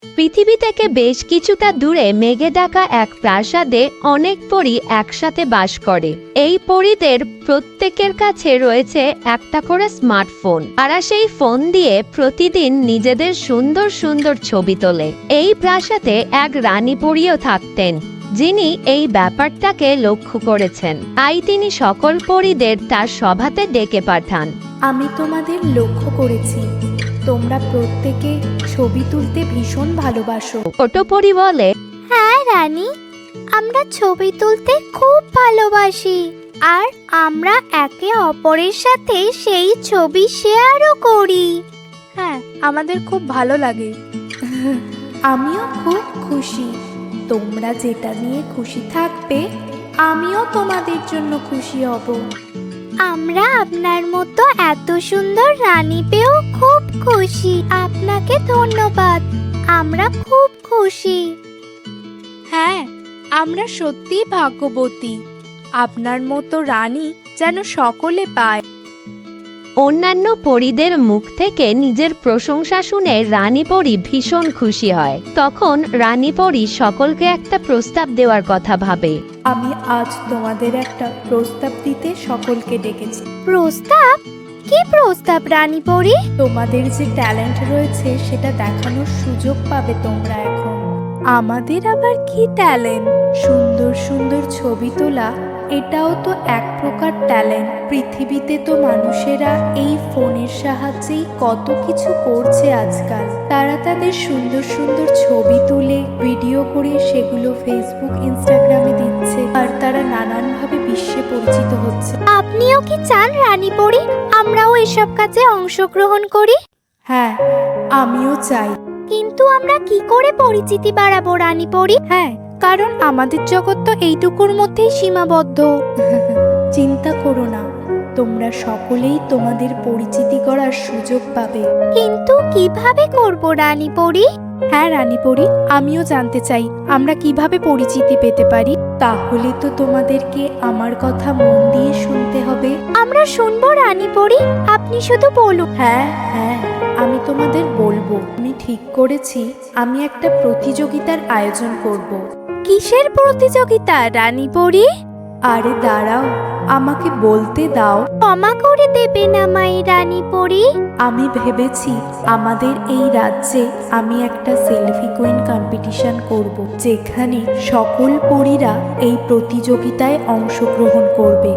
পৃথিবী থেকে বেশ কিছুটা দূরে মেঘে ঢাকা এক প্রাসাদে অনেক পরী একসাথে বাস করে। এই পরীদের প্রত্যেকের কাছে রয়েছে একটা করে স্মার্টফোন। আর সেই ফোন দিয়ে প্রতিদিন নিজেদের সুন্দর সুন্দর ছবি তোলে। এই প্রাসাদে এক রানী পরীও থাকতেন, যিনি এই ব্যাপারটাকে লক্ষ্য করেছেন। তাই তিনি সকল পরীদের তার সভাতে ডেকে পাঠান। আমি তোমাদের লক্ষ্য করেছি, তোমরা প্রত্যেকে ছবি তুলতে ভীষণ ভালোবাসো। ছোট পরী বলে, হ্যাঁ রানী, আমরা ছবি তুলতে খুব ভালোবাসি, আর আমরা একে অপরের সাথে সেই ছবি শেয়ারও করি। হ্যাঁ, আমাদের খুব ভালো লাগে। আমিও খুব খুশি। তোমরা যেটা নিয়ে খুশি থাকবে, আমিও তোমাদের জন্য খুশি হব। আমরা আপনার মতো এত সুন্দর রানী পেয়েও খুব খুশি। আপনাকে ধন্যবাদ, আমরা খুব খুশি। হ্যাঁ, আমরা সত্যিই ভাগ্যবতী। আপনার মতো রানী যেন সকলে পায়। অন্যান্য পরীদের মুখ থেকে নিজের প্রশংসা শুনে রানী পরী ভীষণ খুশি হয়। তখন রানী পরী সকলকে একটা প্রস্তাব দেওয়ার কথা ভাবে। আমি আজ তোমাদের একটা প্রস্তাব দিতে সকলকে ডেকেছি। প্রস্তাব? কি প্রস্তাব রানী পরী? তোমাদের যে ট্যালেন্ট রয়েছে সেটা দেখানোর সুযোগ পাবে তোমরা এখন। আমাদের আবার কি ট্যালেন্ট? সুন্দর সুন্দর ছবি তোলা, এটাও তো এক প্রকার ট্যালেন্ট। পৃথিবীতে তো মানুষেরা এই ফোনের সাহায্যেই কত কিছু করছে আজকাল। তারা তাদের সুন্দর সুন্দর ছবি তুলে ভিডিও করে সেগুলো ফেসবুক, ইনস্টাগ্রামে দিচ্ছে, আর তারা নানানভাবে বিশ্বে পরিচিত হচ্ছে। আপনিও কি চান রানী পরী আমরাও এসব কাজে অংশগ্রহণ করি? হ্যাঁ, আমিও চাই। কিন্তু আমরা কি করে পরিচিতি বাড়াবো রানী পরী? হ্যাঁ, কারণ আমাদের জগৎ তো এইটুকুর মধ্যেই সীমাবদ্ধ। চিন্তা করো না, তোমরা সকলেই তোমাদের পরিচিতি করার সুযোগ পাবে। কিন্তু কিভাবে করব রানী পরী? হ্যাঁ রানী পরী, আমিও জানতে চাই আমরা কিভাবে পরিচিতি পেতে পারি। তাহলে তো তোমাদেরকে আমার কথা মন দিয়ে শুনতে হবে। আমরা শুনবো রানী পরী, আপনি শুধু বলুন। হ্যাঁ হ্যাঁ, আমি তোমাদের বলবো। আমি ঠিক করেছি, আমি একটা প্রতিযোগিতার আয়োজন করব। কিসের প্রতিযোগিতা রানী পরী? আরে দাঁড়াও, আমাকে বলতে দাও। ক্ষমা করে দেবেন আমায় রানী পরী। আমি ভেবেছি আমাদের এই রাজ্যে আমি একটা সেলফি কুইন কম্পিটিশন করব, যেখানে সকল পরীরা এই প্রতিযোগিতায় অংশগ্রহণ করবে।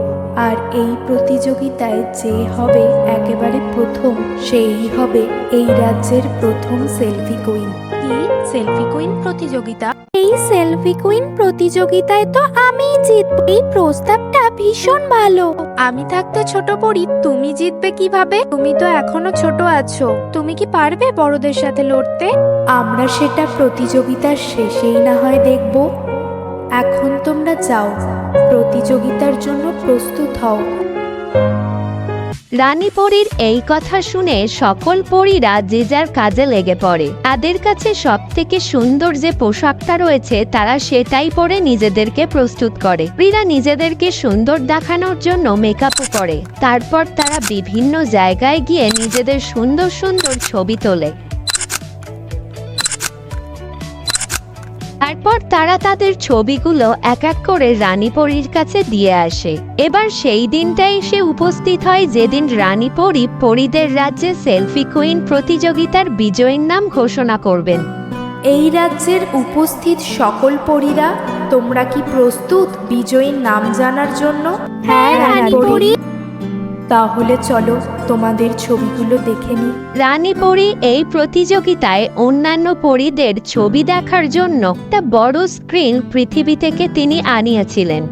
আর এই প্রতিযোগিতায় যে হবে একেবারে প্রথম, সেই হবে এই রাজ্যের প্রথম সেলফি কুইন। কি সেলফি কুইন প্রতিযোগিতা? এই সেলফি কুইন প্রতিযোগিতায় তো আমিই জিতব। এই প্রস্তাবটা ভীষণ ভালো। আমি থাকতে ছোট পরী, তুমি জিতবে কিভাবে? তুমি তো এখনো ছোট আছো। তুমি কি পারবে বড়দের সাথে লড়তে? আমরা সেটা প্রতিযোগিতার শেষেই না হয় দেখব। এখন তোমরা যাও, প্রতিযোগিতার জন্য প্রস্তুত হও। রানী পরীর এই কথা শুনে সকল পরীরা যে যার কাজে লেগে পড়ে। তাদের কাছে সব থেকে সুন্দর যে পোশাকটা রয়েছে তারা সেটাই পরে নিজেদেরকে প্রস্তুত করে। পরীরা নিজেদেরকে সুন্দর দেখানোর জন্য মেকআপও করে। তারপর তারা বিভিন্ন জায়গায় গিয়ে নিজেদের সুন্দর সুন্দর ছবি তোলে। তারপর তারা তাদের ছবিগুলো এক এক করে রানী পরীর কাছে দিয়ে আসে। এবার সেই দিনটা এসে উপস্থিত হয় যেদিন রানী পরী পরীদের রাজ্যে সেলফি কুইন প্রতিযোগিতার বিজয়ীর নাম ঘোষণা করবেন। এই রাজ্যের উপস্থিত সকল পরীরা, তোমরা কি প্রস্তুত বিজয়ীর নাম জানার জন্য? হ্যাঁ রানী পরী। তাহলে চলো তোমাদের ছবিগুলো দেখে নিই। রানী পরী এই প্রতিযোগিতায় অন্যান্য পরীদের ছবি দেখার জন্য একটা বড় স্ক্রিন পৃথিবী থেকে তিনি আনিয়েছিলেন,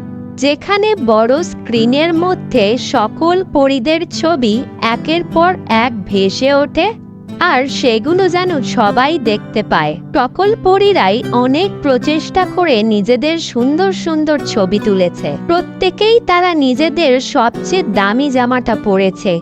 যেখানে বড় স্ক্রিনের মধ্যে সকল পরীদের ছবি একের পর এক ভেসে ওঠে, আর সেগুলো যেন সবাই দেখতে পায়। সকল পরীরাই অনেক প্রচেষ্টা করে নিজেদের সুন্দর সুন্দর ছবি তুলেছে। প্রত্যেকেই তারা নিজেদের সবচেয়ে দামি জামাটা পরেছে,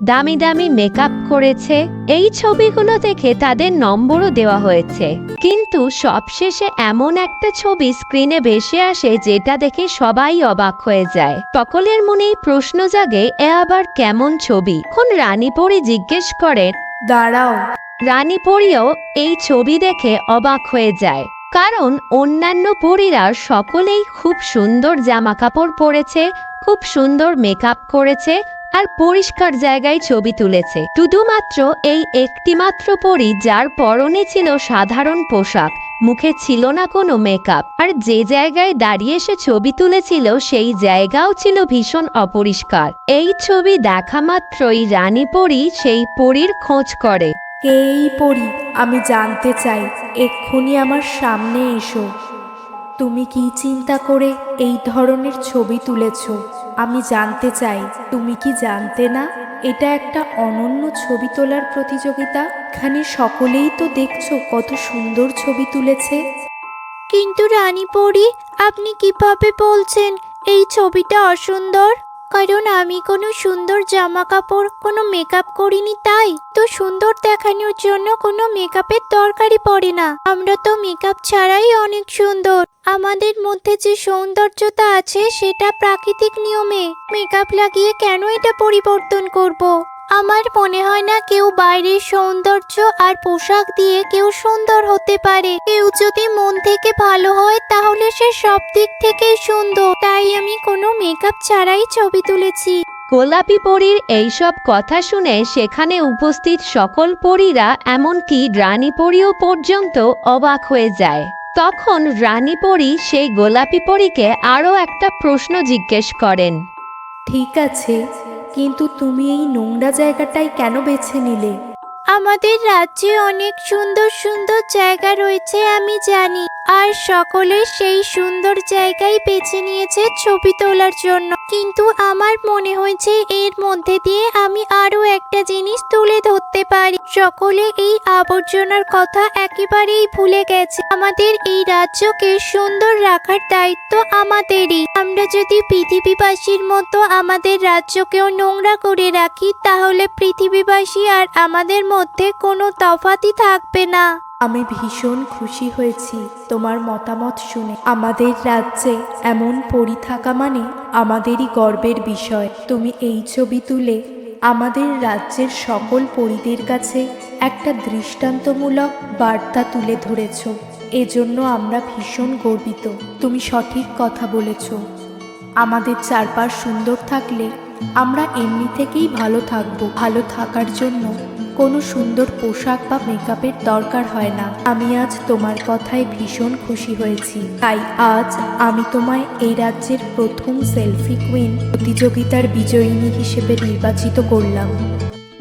দামি দামি মেকআপ করেছে। এই ছবিগুলো দেখে তাদের নম্বরও দেওয়া হয়েছে। কিন্তু সবশেষে এমন একটা ছবি স্ক্রিনে ভেসে আসে যেটা দেখে সবাই অবাক হয়ে যায়। সকলের মনেই প্রশ্ন জাগে, এ আবার কেমন ছবি? এখন রানী পরী জিজ্ঞেস করেন, দাঁড়াও, রানী পরীও এই ছবি দেখে অবাক হয়ে যায়, কারণ অন্যান্য পরীরা সকলেই খুব সুন্দর জামা কাপড় পরেছে, খুব সুন্দর মেকআপ করেছে আর পরিষ্কার জায়গায় ছবি তুলেছে। শুধুমাত্র এই একটিমাত্র পরী যার পরনে ছিল সাধারণ পোশাক, মুখে ছিল না কোনো মেকআপ, আর যে জায়গায় দাঁড়িয়ে সে ছবি তুলেছিল সেই জায়গাও ছিল ভীষণ অপরিষ্কার। এই ছবি দেখা মাত্রই রানী পরী সেই পরীর খোঁজ করে। কে এই পরী? আমি জানতে চাই, এক্ষুনি আমার সামনে এসো। তুমি কি চিন্তা করে এই ধরনের ছবি তুলেছ? আমি জানতে চাই, তুমি কি জানতে না এটা একটা অনন্য ছবি তোলার প্রতিযোগিতা? এখানে সকলেই তো দেখছো কত সুন্দর ছবি তুলেছে। কিন্তু রানী পরী, আপনি কিভাবে বলছেন এই ছবিটা অসুন্দর? কারণ আমি কোনো সুন্দর জামা কাপড়, কোনো মেকআপ করিনি, তাই তো সুন্দর দেখানোর জন্য কোনো মেকআপের দরকারই পড়ে না। আমরা তো মেকআপ ছাড়াই অনেক সুন্দর। আমাদের মধ্যে যে সৌন্দর্যতা আছে সেটা প্রাকৃতিক নিয়মে। মেকআপ লাগিয়ে কেন এটা পরিবর্তন করব? আমার মনে হয় না কেউ বাইরের সৌন্দর্য আর পোশাক দিয়ে কেউ সুন্দর হতে পারে। কেউ যদি মন থেকে ভালো হয় তাহলে সে সব দিক থেকেই সুন্দর। তাই আমি কোনো মেকআপ ছাড়াই ছবি তুলেছি। গোলাপি পরীর এইসব কথা শুনে সেখানে উপস্থিত সকল পরীরা, এমনকি রানী পরীও পর্যন্ত অবাক হয়ে যায়। তখন রানী পরী সেই গোলাপি পরীকে আরও একটা প্রশ্ন জিজ্ঞেস করেন। ঠিক আছে, কিন্তু তুমি এই নোংরা জায়গাটাই কেন বেছে নিলে? আমাদের রাজ্যে অনেক সুন্দর সুন্দর জায়গা রয়েছে আমি জানি, আর সকলে সেই সুন্দর জায়গায় বেছে নিয়েছে ছবি তোলার জন্য। কিন্তু আমার মনে হয়েছে এর মধ্যে দিয়ে আমি আরো একটা জিনিস তুলে ধরতে পারি। সকলে এই আবর্জনার কথা একেবারেই ভুলে গেছে। আমাদের এই রাজ্যকে সুন্দর রাখার দায়িত্ব আমাদেরই। আমরা যদি পৃথিবীবাসীর মতো আমাদের রাজ্যকেও নোংরা করে রাখি তাহলে পৃথিবীবাসী আর আমাদের মধ্যে কোনো তফাতই থাকবে না। আমি ভীষণ খুশি হয়েছি তোমার মতামত শুনে। আমাদের রাজ্যে এমন পরী থাকা মানে আমাদেরই গর্বের বিষয়। তুমি এই ছবি তুলে আমাদের রাজ্যের সকল পরীদের কাছে একটা দৃষ্টান্তমূলক বার্তা তুলে ধরেছ। এজন্য আমরা ভীষণ গর্বিত। তুমি সঠিক কথা বলেছ। আমাদের চারপাশ সুন্দর থাকলে আমরা এমনি থেকেই ভালো থাকবো। ভালো থাকার জন্য কোনো সুন্দর পোশাক বা মেকআপের দরকার হয় না। আমি আজ তোমার কথায় ভীষণ খুশি হয়েছি। তাই আজ আমি তোমায় এই রাজ্যের প্রথম সেলফি কুইন প্রতিযোগিতার বিজয়িনী হিসেবে নির্বাচিত করলাম।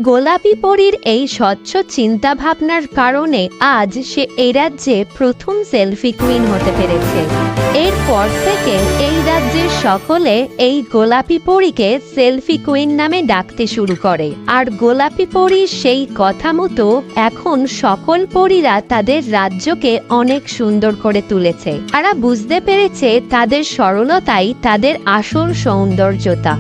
গোলাপি পরীর এই স্বচ্ছ চিন্তা ভাবনার কারণে আজ সে এই রাজ্যে প্রথম সেলফি কুইন হতে পেরেছে। এরপর থেকে এই রাজ্যের সকলে এই গোলাপি পরীকে সেলফি কুইন নামে ডাকতে শুরু করে। আর গোলাপি পরীর সেই কথা মতো এখন সকল পরীরা তাদের রাজ্যকে অনেক সুন্দর করে তুলেছে। তারা বুঝতে পেরেছে তাদের সরলতাই তাদের আসল সৌন্দর্যতা।